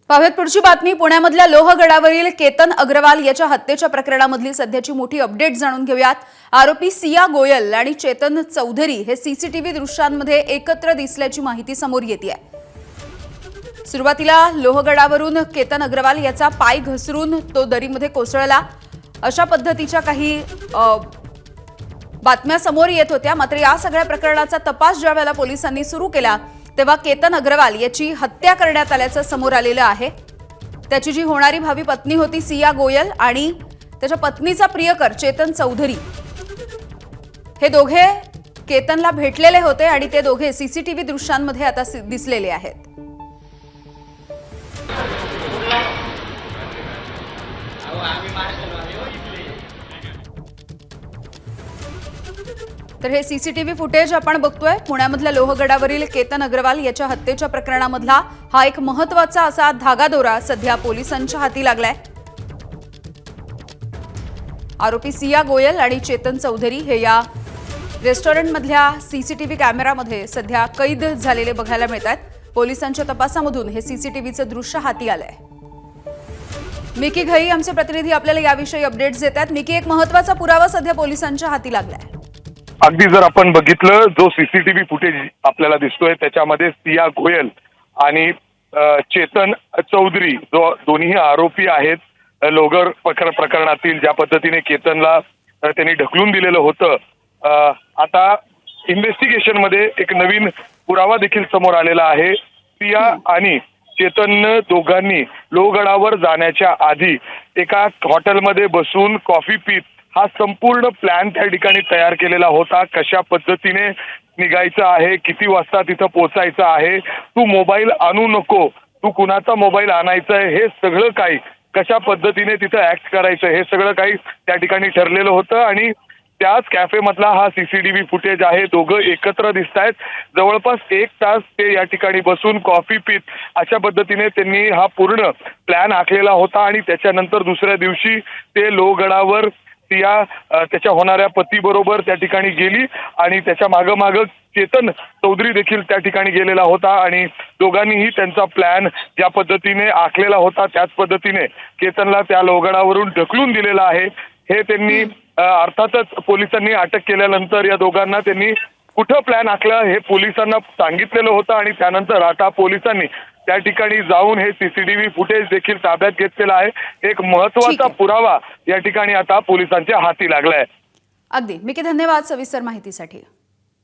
पाहूयात पुढची बातमी। पुण्यामधल्या लोहगडावरील केतन अग्रवाल याच्या हत्येच्या प्रकरणामधली सध्याची मोठी अपडेट जाणून घेऊयात। आरोपी सिया गोयल आणि चेतन चौधरी हे सीसीटीव्ही दृश्यांमध्ये एकत्र दिसल्याची माहिती समोर येते आहे। सुरुवातीला लोहगडावरून केतन अग्रवाल याचा पाय घसरून तो दरीमध्ये कोसळला अशा पद्धतीच्या काही बातम्या समोर येत होत्या। मात्र या सगळ्या प्रकरणाचा तपास ज्यावेळेला पोलिसांनी सुरू केला तेव्हा केतन अग्रवाल याची हत्या करण्यात आल्याचं समोर आलेलं आहे। त्याची जी होणारी भावी पत्नी होती सिया गोयल आणि त्याच्या पत्नीचा प्रियकर चेतन चौधरी हे दोघे केतनला भेटलेले होते आणि ते दोघे सीसीटीव्ही दृश्यांमध्ये आता दिसलेले आहेत। तर हे सीसीटीव्ही फुटेज आपण बघतोय। पुण्यामधल्या लोहगडावरील केतन अग्रवाल याच्या हत्येच्या प्रकरणामधला हा एक महत्त्वाचा असा धागादोरा सध्या पोलिसांच्या हाती लागलाय। आरोपी सिया गोयल आणि चेतन चौधरी हे या रेस्टॉरंटमधल्या सीसीटीव्ही कॅमेरामध्ये सध्या कैद झालेले बघायला मिळतात। पोलिसांच्या तपासामधून हे सीसीटीव्हीचं दृश्य हाती आलंय। मिकी घई आमचे प्रतिनिधी आपल्याला याविषयी अपडेट्स देतात। मिकी, एक महत्त्वाचा पुरावा सध्या पोलिसांच्या हाती लागलाय। अगदी जर आपण बघितलं जो सीसीटीव्ही फुटेज आपल्याला दिसतोय त्याच्यामध्ये सिया गोयल आणि चेतन चौधरी जो दोन्ही आरोपी आहेत लोगर प्रकरणातील ज्या पद्धतीने केतनला त्यांनी ढकलून दिलेलं होतं। आता इन्व्हेस्टिगेशन मध्ये एक नवीन पुरावा देखील समोर आलेला आहे। सिया आणि चेतन दोघांनी लोहगडावर जाण्याच्या आधी एका हॉटेलमध्ये बसून कॉफी पीत हा संपूर्ण प्लॅन त्या ठिकाणी तयार केलेला होता। कशा पद्धतीने निघायचं आहे, किती वाजता तिथं पोहोचायचं आहे, तू मोबाईल आणू नको, तू कुणाचा मोबाईल आणायचा आहे, हे सगळं काही कशा पद्धतीने तिथं ऍक्ट करायचं हे सगळं काही त्या ठिकाणी ठरलेलं होतं। आणि त्याच कॅफेमधला हा सीसीटीव्ही फुटेज आहे। दोघं एकत्र दिसतायत। जवळपास 1 तास ते या ठिकाणी बसून कॉफी पीत अशा पद्धतीने त्यांनी हा पूर्ण प्लॅन आखलेला होता। आणि त्याच्यानंतर दुसऱ्या दिवशी ते लोहगडावर सिया त्याच्या होणाऱ्या पतीबरोबर त्या ठिकाणी गेली आणि त्याच्या मागं चेतन चौधरी देखील त्या ठिकाणी गेलेला होता। आणि दोघांनीही त्यांचा प्लॅन ज्या पद्धतीने आखलेला होता त्याच पद्धतीने केतनला त्या लोहगडावरून ढकलून दिलेला आहे। हे त्यांनी अर्थातच पोलिसांनी अटक केल्यानंतर या दोघांना त्यांनी कुठं प्लॅन आखला हे पोलिसांना सांगितलेलं होतं आणि त्यानंतर आता पोलिसांनी त्या ठिकाणी जाऊन हे सीसीटीव्ही फुटेज देखील ताब्यात घेतलेला आहे। एक महत्त्वाचा पुरावा या ठिकाणी आता पोलिसांच्या हाती लागलाय। अगदी मिकी, धन्यवाद सविस्तर माहितीसाठी।